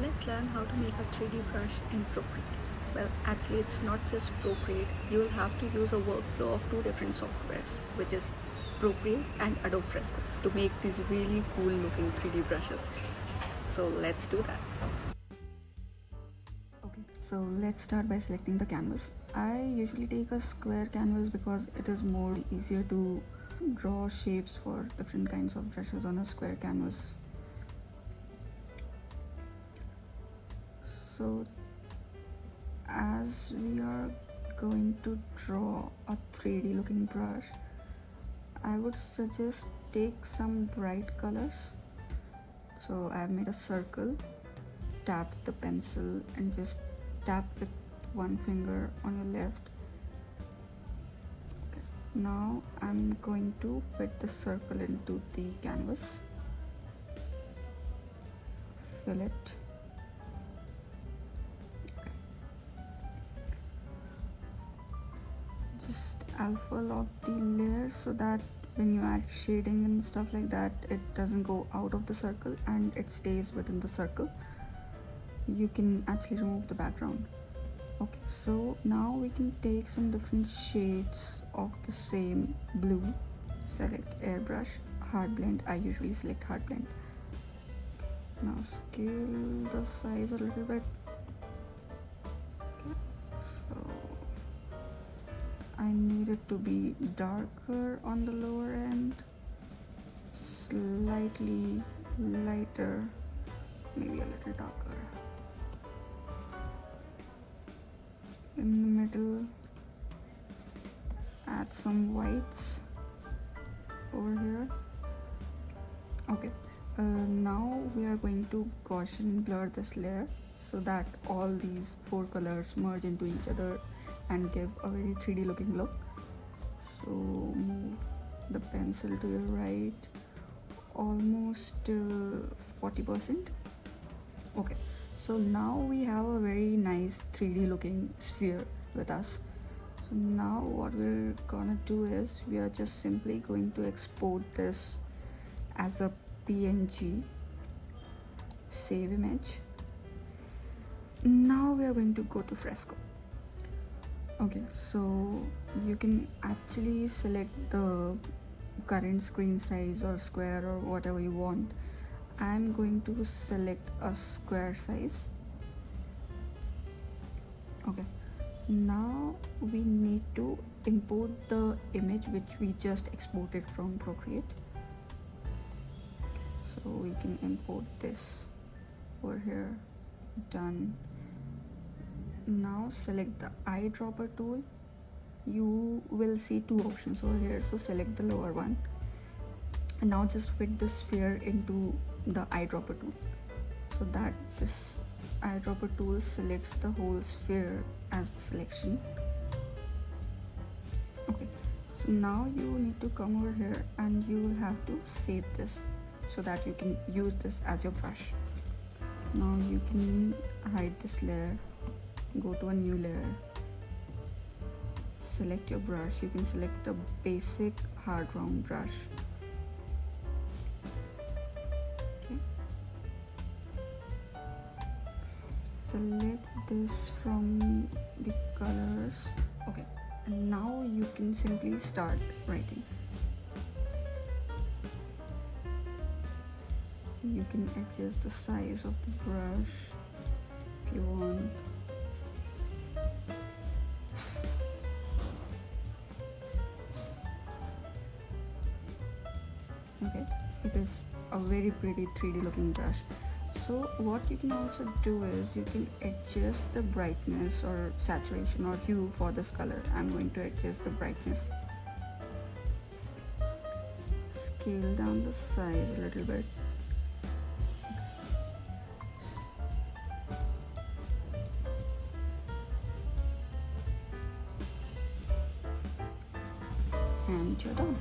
let's learn how to make a 3D brush in Procreate. Well, actually it's not just Procreate, you'll have to use a workflow of two different softwares, which is Procreate and Adobe Fresco, to make these really cool looking 3D brushes. So let's do that. Okay, so let's start by selecting the canvas. I usually take a square canvas because it is more easier to draw shapes for different kinds of brushes on a square canvas. So as we are going to draw a 3D looking brush, I would suggest take some bright colors. So I have made a circle, tap the pencil and just tap with one finger on your left. Okay. Now I'm going to fit the circle into the canvas, fill it. Alpha lock the layer so that when you add shading and stuff like that, it doesn't go out of the circle and it stays within the circle. You can actually remove the background. Okay, so now we can take some different shades of the same blue. Select airbrush, hard blend. I usually select hard blend. Now scale the size a little bit. Okay, so I need it to be darker on the lower end, slightly lighter, maybe a little darker. In the middle, add some whites over here. Okay, now we are going to Gaussian blur this layer so that all these four colors merge into each other and give a very 3D looking look. So move the pencil to your right, almost 40%. Okay, so now we have a very nice 3D looking sphere with us. So now what we're gonna do is we are just simply going to export this as a PNG, save image. Now we are going to go to Fresco. Okay, so you can actually select the current screen size or square or whatever you want. I'm going to select a square size. Okay, now we need to import the image which we just exported from Procreate. So we can import this over here. Done. Now select the eyedropper tool. You will see two options over here, so select the lower one and now just fit the sphere into the eyedropper tool so that this eyedropper tool selects the whole sphere as the selection. Okay, so now you need to come over here and you will have to save this so that you can use this as your brush. Now you can hide this layer, go to a new layer, select your brush. You can select a basic hard round brush. Okay, select this from the colors. Okay, and now you can simply start writing. You can adjust the size of the brush if you want. Okay, it is a very pretty 3D looking brush. So what you can also do is you can adjust the brightness or saturation or hue for this color. I'm going to adjust the brightness. Scale down the size a little bit. And you're done.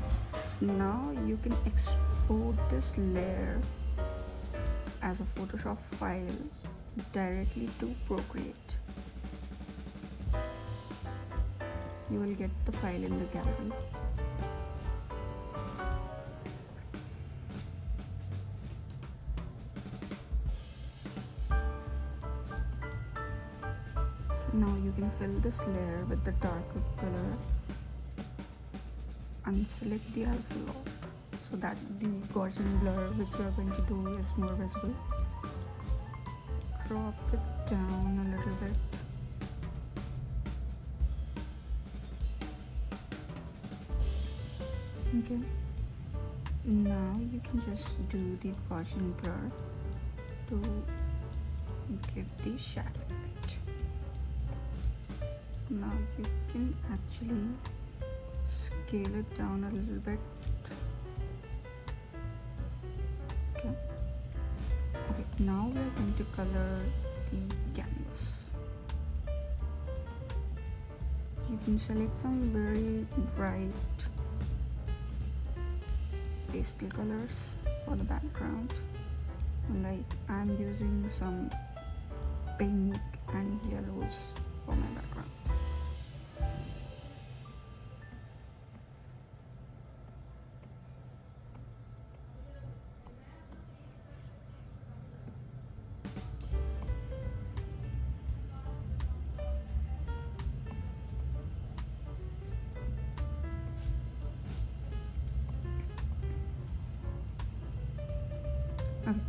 So now you can export this layer as a Photoshop file directly to Procreate. You will get the file in the gallery. Now you can fill this layer with the darker color and select the alpha lock so that the Gaussian blur which you are going to do is more visible. Drop it down a little bit. Okay, now you can just do the Gaussian blur to give the shadow effect. Now you can actually scale it down a little bit. Okay, now we are going to color the canvas. You can select some very bright pastel colors for the background, like I'm using some pink and yellows for my background.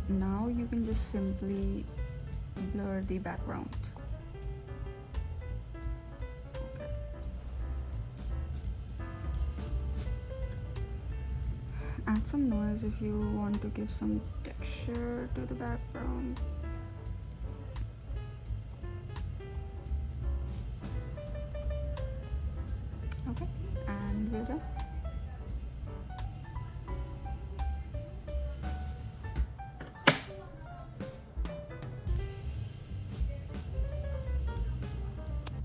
Now you can just simply blur the background. Add some noise if you want to give some texture to the background.